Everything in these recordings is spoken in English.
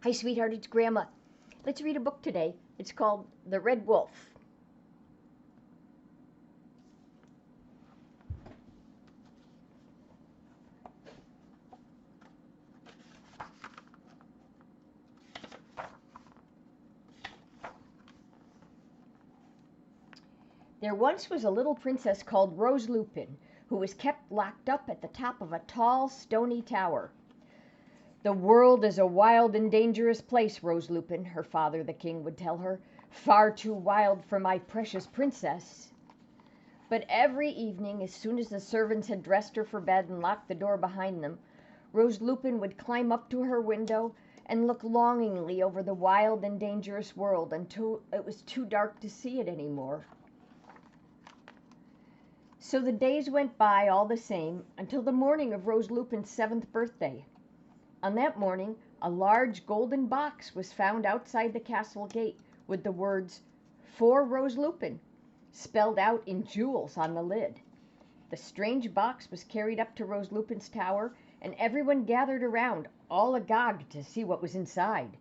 Hi, sweetheart, it's Grandma. Let's read a book today. It's called The Red Wolf. There once was a little princess called Rose Lupin, who was kept locked up at the top of a tall, stony tower. "The world is a wild and dangerous place, Rose Lupin," her father the king would tell her. "Far too wild for my precious princess." But every evening, as soon as the servants had dressed her for bed and locked the door behind them, Rose Lupin would climb up to her window and look longingly over the wild and dangerous world until it was too dark to see it any more. So the days went by all the same until the morning of Rose Lupin's 7th birthday. On that morning, a large golden box was found outside the castle gate with the words, "For Rose Lupin," spelled out in jewels on the lid. The strange box was carried up to Rose Lupin's tower, and everyone gathered around, all agog to see what was inside.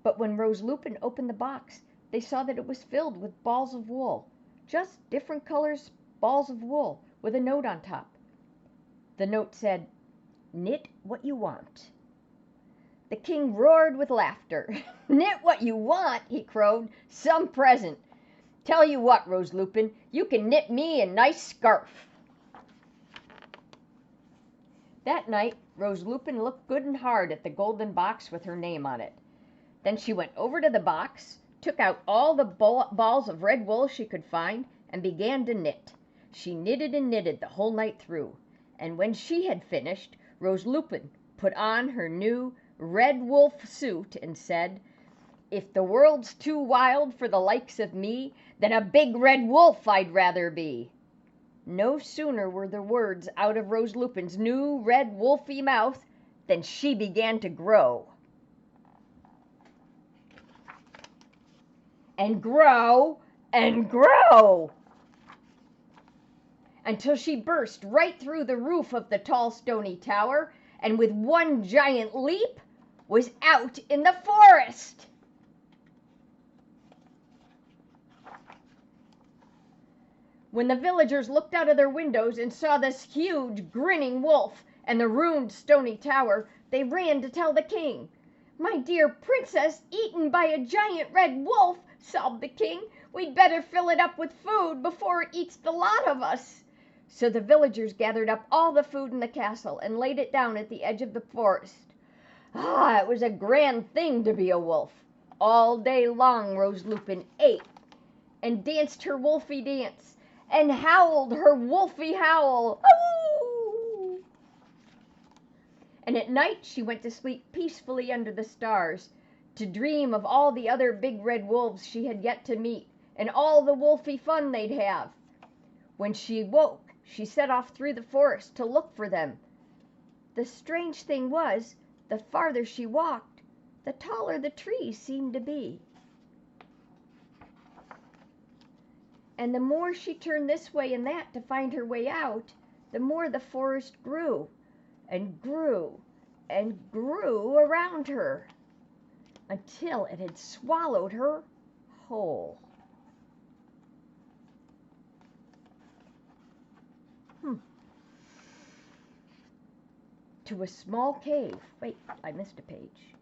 But when Rose Lupin opened the box, they saw that it was filled with balls of wool, just different colors balls of wool, with a note on top. The note said, "Knit what you want." The king roared with laughter. "Knit what you want?" he crowed. "Some present. Tell you what, Rose Lupin, you can knit me a nice scarf." That night, Rose Lupin looked good and hard at the golden box with her name on it. Then she went over to the box, took out all the balls of red wool she could find, and began to knit. She knitted and knitted the whole night through, and when she had finished, Rose Lupin put on her new red wolf suit and said, "If the world's too wild for the likes of me, then a big red wolf I'd rather be." No sooner were the words out of Rose Lupin's new red wolfy mouth than she began to grow. And grow and grow until she burst right through the roof of the tall stony tower, and with one giant leap was out in the forest. When the villagers looked out of their windows and saw this huge grinning wolf and the ruined stony tower, they ran to tell the king. "My dear princess, eaten by a giant red wolf," sobbed the king. "We'd better fill it up with food before it eats the lot of us." So the villagers gathered up all the food in the castle and laid it down at the edge of the forest. It was a grand thing to be a wolf. All day long Rose Lupin ate and danced her wolfy dance and howled her wolfy howl. Ooh! And at night she went to sleep peacefully under the stars, to dream of all the other big red wolves she had yet to meet, and all the wolfy fun they'd have. When she woke, she set off through the forest to look for them. The strange thing was, the farther she walked, the taller the trees seemed to be. And the more she turned this way and that to find her way out, the more the forest grew and grew and grew around her, until it had swallowed her whole. To a small cave. Wait, I missed a page.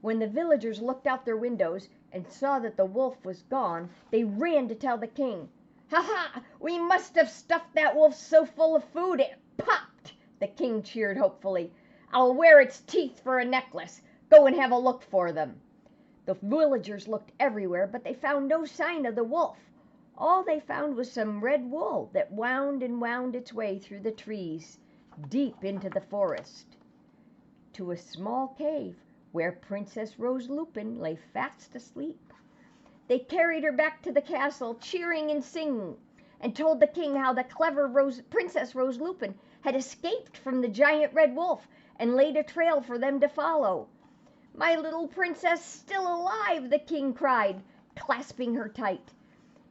When the villagers looked out their windows and saw that the wolf was gone, they ran to tell the king. "Ha ha! We must have stuffed that wolf so full of food it popped!" The king cheered hopefully. "I'll wear its teeth for a necklace. Go and have a look for them." The villagers looked everywhere, but they found no sign of the wolf. All they found was some red wool that wound and wound its way through the trees, deep into the forest, to a small cave where Princess Rose Lupin lay fast asleep. They carried her back to the castle, cheering and singing, and told the king how the clever Princess Rose Lupin had escaped from the giant red wolf and laid a trail for them to follow. "My little princess still alive!" the king cried, clasping her tight.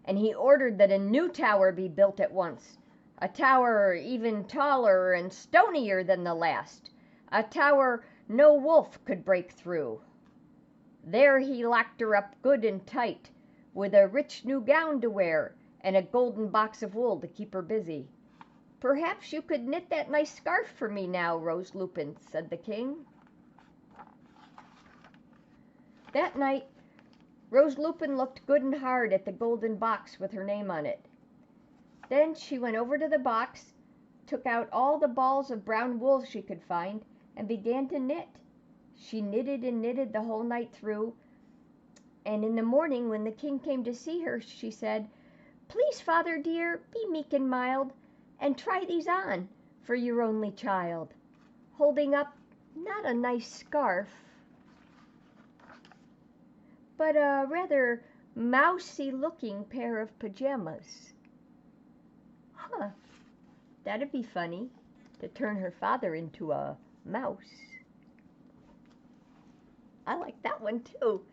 And he ordered that a new tower be built at once, a tower even taller and stonier than the last, a tower no wolf could break through. There he locked her up good and tight, with a rich new gown to wear, and a golden box of wool to keep her busy. "Perhaps you could knit that nice scarf for me now, Rose Lupin," said the king. That night, Rose Lupin looked good and hard at the golden box with her name on it. Then she went over to the box, took out all the balls of brown wool she could find, and began to knit. She knitted and knitted the whole night through, and in the morning when the king came to see her, she said, "Please, father dear, be meek and mild, and try these on for your only child," holding up not a nice scarf, but a rather mousy-looking pair of pajamas. That'd be funny, to turn her father into a mouse. I like that one too.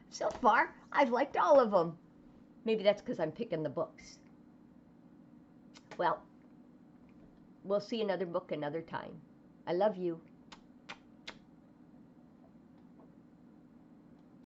So far, I've liked all of them. Maybe that's because I'm picking the books. Well, we'll see another book another time. I love you.